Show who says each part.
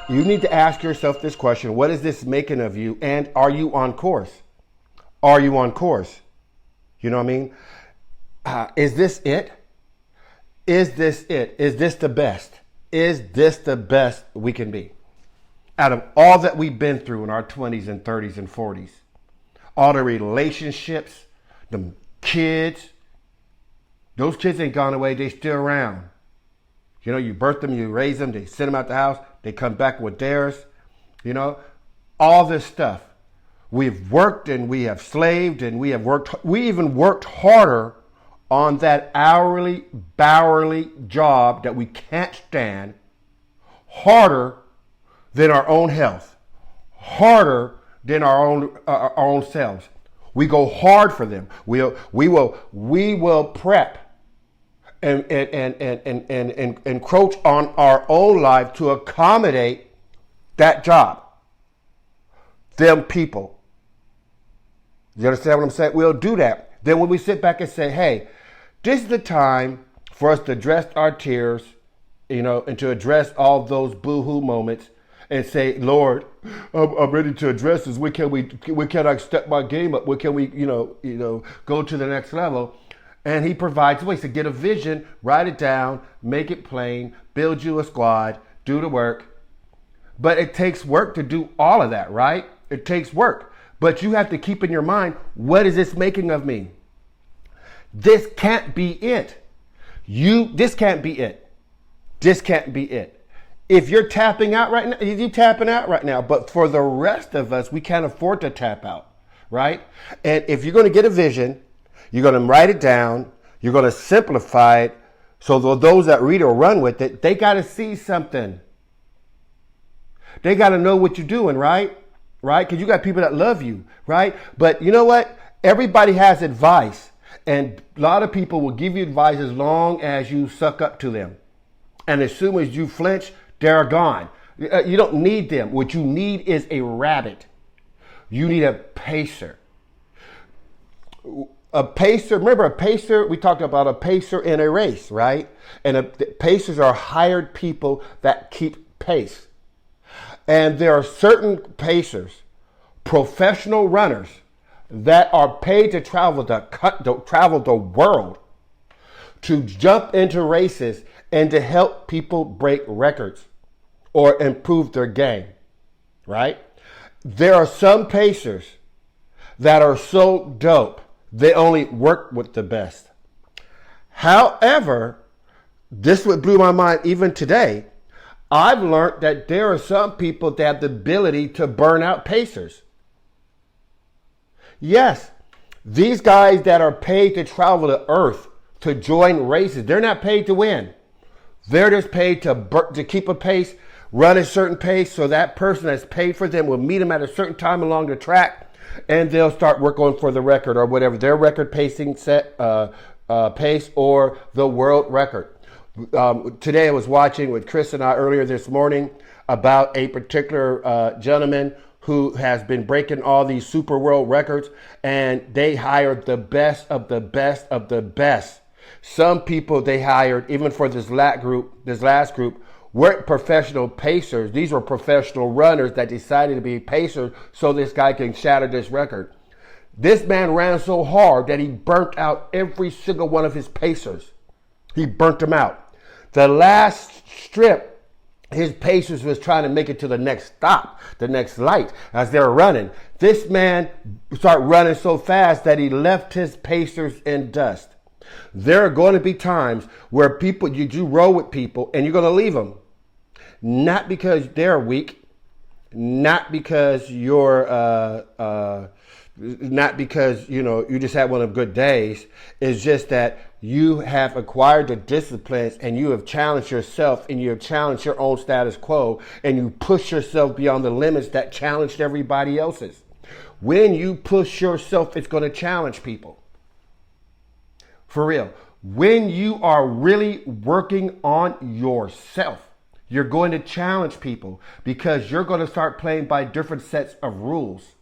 Speaker 1: You need to ask yourself this question: what is this making of you? And are you on course? Are you on course? You know what I mean? Is this it? Is this it? Is this the best? Is this the best we can be? Out of all that we've been through in our 20s and 30s and 40s, all the relationships, the kids, those kids ain't gone away. They still around. You know, you birth them, you raise them, they send them out the house, they come back with theirs. You know, all this stuff. We've worked and we have slaved and we even worked harder on that hourly, bourly job that we can't stand, harder than our own health, harder than our own selves. We go hard for them. We will prep and encroach on our own life to accommodate that job, them people. You understand what I'm saying? We'll do that. Then when we sit back and say, hey, this is the time for us to address our tears, you know, and to address all those boo-hoo moments and say, Lord, I'm ready to address this. When can I step my game up? When can we, go to the next level? And he provides ways to get a vision, write it down, make it plain, build you a squad, do the work. But it takes work to do all of that, right? It takes work. But you have to keep in your mind, what is this making of me? This can't be it. This can't be it. This can't be it. If you're tapping out right now, you're tapping out right now. But for the rest of us, we can't afford to tap out, right? And if you're going to get a vision, you're going to write it down. You're going to simplify it. So those that read or run with it, they got to see something. They got to know what you're doing, right? Right? Because you got people that love you, right? But you know what? Everybody has advice. And a lot of people will give you advice as long as you suck up to them. And as soon as you flinch, they're gone. You don't need them. What you need is a rabbit. You need a pacer. A pacer, remember a pacer, we talked about a pacer in a race, right? And pacers are hired people that keep pace. And there are certain pacers, professional runners, that are paid to travel the world, to jump into races and to help people break records or improve their game, right? There are some pacers that are so dope, they only work with the best. However, this what blew my mind even today. I've learned that there are some people that have the ability to burn out pacers. Yes, these guys that are paid to travel the earth to join races, they're not paid to win. They're just paid to keep a pace, run a certain pace, so that person that's paid for them will meet them at a certain time along the track, and they'll start working for the record or whatever, their record pacing set pace or the world record. Today I was watching with Chris and I earlier this morning about a particular gentleman who has been breaking all these super world records, and they hired the best of the best of the best. Some people they hired, even for this last group, weren't professional pacers. These were professional runners that decided to be pacers so this guy can shatter this record. This man ran so hard that he burnt out every single one of his pacers. He burnt them out. The last strip, his pacers was trying to make it to the next stop, the next light as they were running. This man started running so fast that he left his pacers in dust. There are going to be times where people, you roll with people and you're going to leave them. Not because they're weak, not because not because, you just had one of good days. It's just that you have acquired the disciplines and you have challenged yourself and you have challenged your own status quo and you push yourself beyond the limits that challenged everybody else's. When you push yourself, it's going to challenge people. For real. When you are really working on yourself, you're going to challenge people because you're going to start playing by different sets of rules.